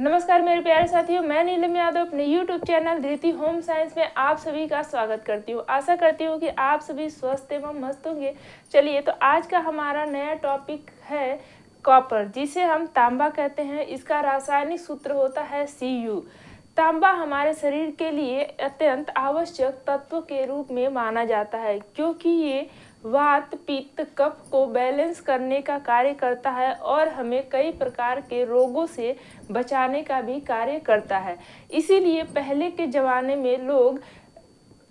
नमस्कार मेरे प्यारे साथियों, मैं नीलम यादव अपने YouTube चैनल धृति होम साइंस में आप सभी का स्वागत करती हूँ। आशा करती हूँ कि आप सभी स्वस्थ एवं मस्त होंगे। चलिए, तो आज का हमारा नया टॉपिक है कॉपर, जिसे हम तांबा कहते हैं। इसका रासायनिक सूत्र होता है Cu। तांबा हमारे शरीर के लिए अत्यंत आवश्यक तत्व के रूप में माना जाता है, क्योंकि ये वात पित्त कफ को बैलेंस करने का कार्य करता है और हमें कई प्रकार के रोगों से बचाने का भी कार्य करता है। इसीलिए पहले के ज़माने में लोग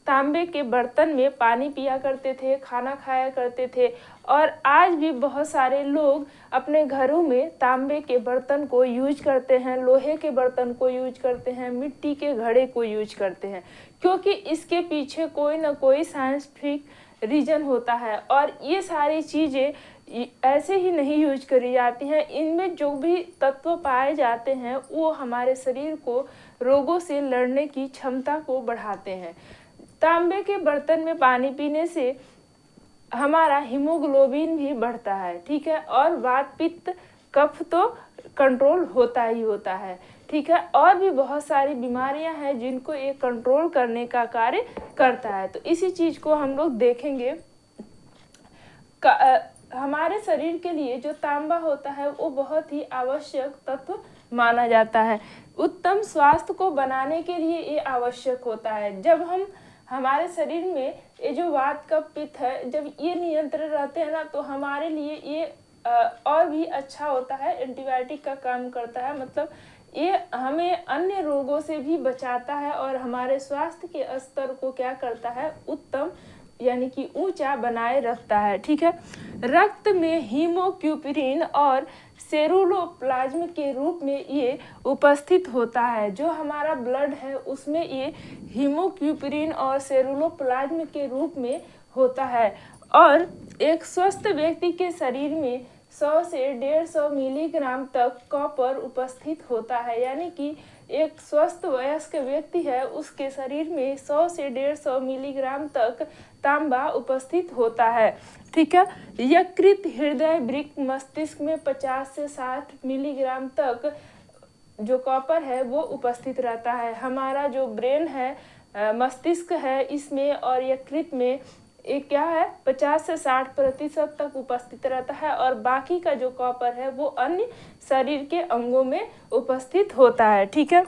तांबे के बर्तन में पानी पिया करते थे, खाना खाया करते थे। और आज भी बहुत सारे लोग अपने घरों में तांबे के बर्तन को यूज करते हैं, लोहे के बर्तन को यूज करते हैं, मिट्टी के घड़े को यूज करते हैं, क्योंकि इसके पीछे कोई ना कोई साइंटिफिक रीजन होता है। और ये सारी चीज़ें ऐसे ही नहीं यूज करी जाती हैं। इनमें जो भी तत्व पाए जाते हैं वो हमारे शरीर को रोगों से लड़ने की क्षमता को बढ़ाते हैं। तांबे के बर्तन में पानी पीने से हमारा हीमोग्लोबिन भी बढ़ता है, ठीक है। और वात पित्त कफ तो कंट्रोल होता ही होता है, ठीक है। और भी बहुत सारी बीमारियां हैं जिनको ये कंट्रोल करने का कार्य करता है। तो इसी चीज़ को हम लोग देखेंगे। हमारे शरीर के लिए जो तांबा होता है वो बहुत ही आवश्यक तत्व माना जाता है। उत्तम स्वास्थ्य को बनाने के लिए ये आवश्यक होता है। जब हमारे शरीर में ये जो वात कफ पित्त है, जब ये नियंत्रण रहते हैं ना, तो हमारे लिए ये और भी अच्छा होता है, एंटीबायोटिक का काम करता है। मतलब ये हमें अन्य रोगों से भी बचाता है और हमारे स्वास्थ्य के स्तर को क्या करता है, उत्तम यानी कि ऊंचा बनाए रखता है, ठीक है। रक्त में हीमोग्लोबिन और सेरुलोप्लाज्म के रूप में ये उपस्थित होता है। जो हमारा ब्लड है उसमें ये हीमोग्लोबिन और सेरुलोप्लाज्म के रूप में होता है। और एक स्वस्थ व्यक्ति के शरीर में 100 से 150 मिलीग्राम तक कॉपर उपस्थित होता है। यानी कि एक स्वस्थ वयस्क व्यक्ति है, उसके शरीर में 100 से 150 मिलीग्राम तक तांबा उपस्थित होता है, ठीक है। यकृत, हृदय, वृक्क, मस्तिष्क में 50 से 60 मिलीग्राम तक जो कॉपर है वो उपस्थित रहता है। हमारा जो ब्रेन है, मस्तिष्क है, इसमें और यकृत में ये क्या है, 50 से 60% तक उपस्थित रहता है। और बाकी का जो कॉपर है वो अन्य शरीर के अंगों में उपस्थित होता है, ठीक है।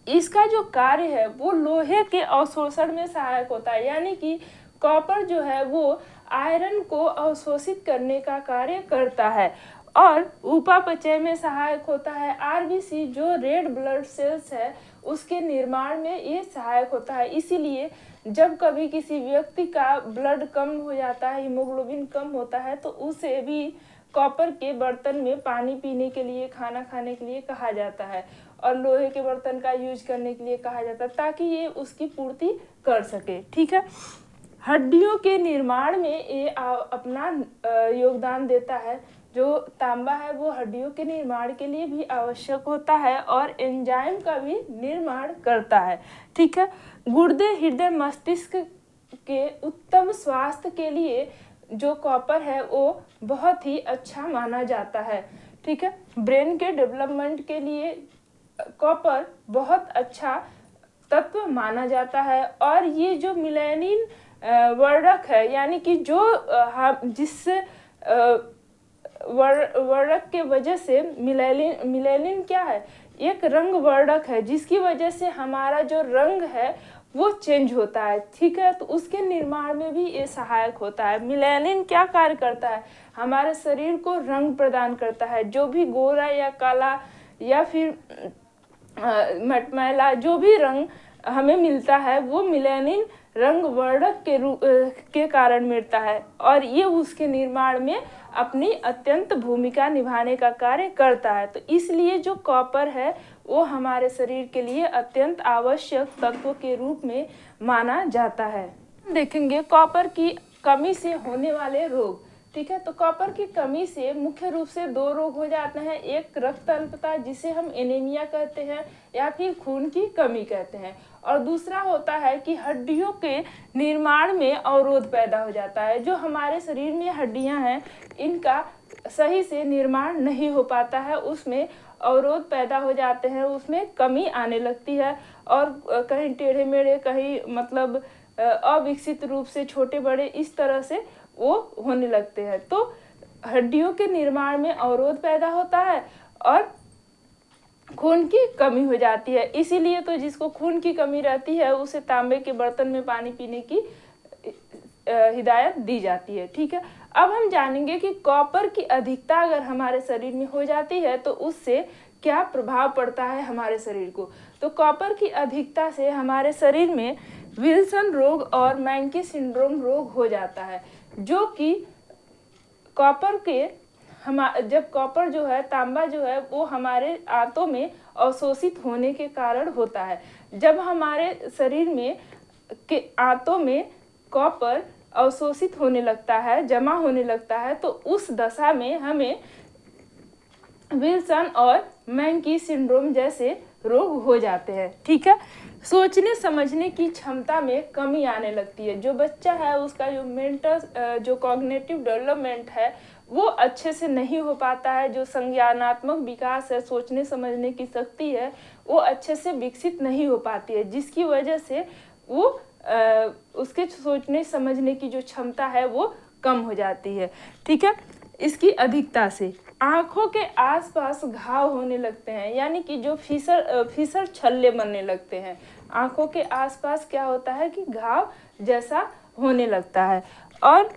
इसका जो कार्य है वो लोहे के अवशोषण में सहायक होता है। यानी कि कॉपर जो है वो आयरन को अवशोषित करने का कार्य करता है और उपापचय में सहायक होता है। आरबीसी जो रेड ब्लड सेल्स है उसके निर्माण में ये सहायक होता है। इसीलिए जब कभी किसी व्यक्ति का ब्लड कम हो जाता है, हीमोग्लोबिन कम होता है, तो उसे भी कॉपर के बर्तन में पानी पीने के लिए, खाना खाने के लिए कहा जाता है और लोहे के बर्तन का यूज करने के लिए कहा जाता है, ताकि ये उसकी पूर्ति कर सके, ठीक है। हड्डियों के निर्माण में ये अपना योगदान देता है। जो तांबा है वो हड्डियों के निर्माण के लिए भी आवश्यक होता है और एंजाइम का भी निर्माण करता है, ठीक है। गुर्दे, हृदय, मस्तिष्क के उत्तम स्वास्थ्य के लिए जो कॉपर है वो बहुत ही अच्छा माना जाता है, ठीक है। ब्रेन के डेवलपमेंट के लिए कॉपर बहुत अच्छा तत्व माना जाता है। और ये जो मिलेनिन वर्णक है, यानी कि जो जिस वर्णक के वजह से मिलेनिन क्या है, एक रंग वर्णक है जिसकी वजह से हमारा जो रंग है वो चेंज होता है, ठीक है। तो उसके निर्माण में भी ये सहायक होता है। मिलेनिन क्या कार्य करता है, हमारे शरीर को रंग प्रदान करता है। जो भी गोरा या काला या फिर मटमैला जो भी रंग हमें मिलता है वो मिलेनिन रंग वर्णक के कारण मिलता है और ये उसके निर्माण में अपनी अत्यंत भूमिका निभाने का कार्य करता है। तो इसलिए जो कॉपर है वो हमारे शरीर के लिए अत्यंत आवश्यक तत्व के रूप में माना जाता है। देखेंगे कॉपर की कमी से होने वाले रोग, ठीक है। तो कॉपर की कमी से मुख्य रूप से 2 रोग हो जाते हैं। एक रक्त अल्पता जिसे हम एनीमिया कहते हैं या फिर खून की कमी कहते हैं, और दूसरा होता है कि हड्डियों के निर्माण में अवरोध पैदा हो जाता है। जो हमारे शरीर में हड्डियां हैं इनका सही से निर्माण नहीं हो पाता है, उसमें अवरोध पैदा हो जाते हैं, उसमें कमी आने लगती है और कहीं टेढ़े मेढ़े, कहीं मतलब अविकसित रूप से छोटे बड़े इस तरह से वो होने लगते हैं। तो हड्डियों के निर्माण में अवरोध पैदा होता है और खून की कमी हो जाती है। इसीलिए तो जिसको खून की कमी रहती है उसे तांबे के बर्तन में पानी पीने की हिदायत दी जाती है। ठीक है, अब हम जानेंगे कि कॉपर की अधिकता अगर हमारे शरीर में हो जाती है तो उससे क्या प्रभाव पड़ता है हमारे शरीर को। तो कॉपर की अधिकता से हमारे शरीर में विल्सन रोग और मैंकी सिंड्रोम रोग हो जाता है, जो कि कॉपर के जब कॉपर जो है, तांबा जो है, वो हमारे आंतों में अवशोषित होने के कारण होता है। जब हमारे शरीर में के आंतों में कॉपर अवशोषित होने लगता है, जमा होने लगता है, तो उस दशा में हमें विल्सन और मैंकी सिंड्रोम जैसे रोग हो जाते हैं। ठीक है, सोचने समझने की क्षमता में कमी आने लगती है। जो बच्चा है उसका जो मेंटल जो कॉग्निटिव डेवलपमेंट है वो अच्छे से नहीं हो पाता है। जो संज्ञानात्मक विकास है, सोचने समझने की शक्ति है, वो अच्छे से विकसित नहीं हो पाती है, जिसकी वजह से वो उसके सोचने समझने की जो क्षमता है वो कम हो जाती है। ठीक है, इसकी अधिकता से आँखों के आसपास घाव होने लगते हैं, यानी कि जो फिसर छल्ले बनने लगते हैं। आँखों के आसपास क्या होता है कि घाव जैसा होने लगता है। और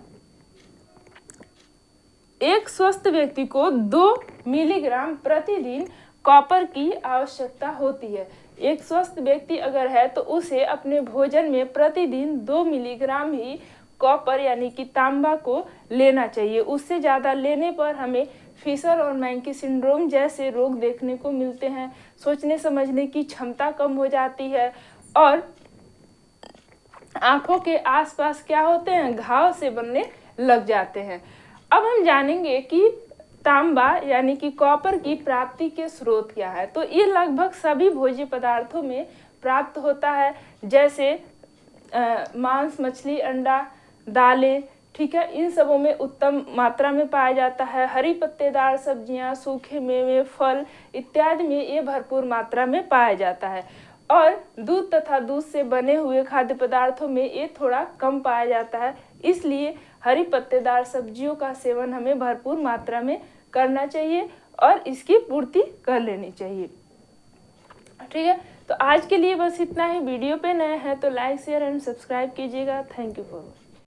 एक स्वस्थ व्यक्ति को 2 मिलीग्राम प्रतिदिन कॉपर की आवश्यकता होती है। एक स्वस्थ व्यक्ति अगर है तो उसे अपने भोजन में प्रतिदिन 2 मिलीग्राम ही कॉपर यानी कि तांबा को लेना चाहिए। उससे ज़्यादा लेने पर हमें फिशर और मैंकी सिंड्रोम जैसे रोग देखने को मिलते हैं। सोचने समझने की क्षमता कम हो जाती है और आँखों के आसपास क्या होते हैं, घाव से बनने लग जाते हैं। अब हम जानेंगे कि तांबा यानी कि कॉपर की प्राप्ति के स्रोत क्या है। तो ये लगभग सभी भोज्य पदार्थों में प्राप्त होता है, जैसे मांस, मछली, अंडा, दालें। ठीक है, इन सबों में उत्तम मात्रा में पाया जाता है। हरी पत्तेदार सब्जियां, सूखे मेवे, फल इत्यादि में ये भरपूर मात्रा में पाया जाता है। और दूध तथा दूध से बने हुए खाद्य पदार्थों में ये थोड़ा कम पाया जाता है। इसलिए हरी पत्तेदार सब्जियों का सेवन हमें भरपूर मात्रा में करना चाहिए और इसकी पूर्ति कर लेनी चाहिए। ठीक है, तो आज के लिए बस इतना ही। वीडियो पे नए हैं तो लाइक, शेयर एंड सब्सक्राइब कीजिएगा। Thank you for watching.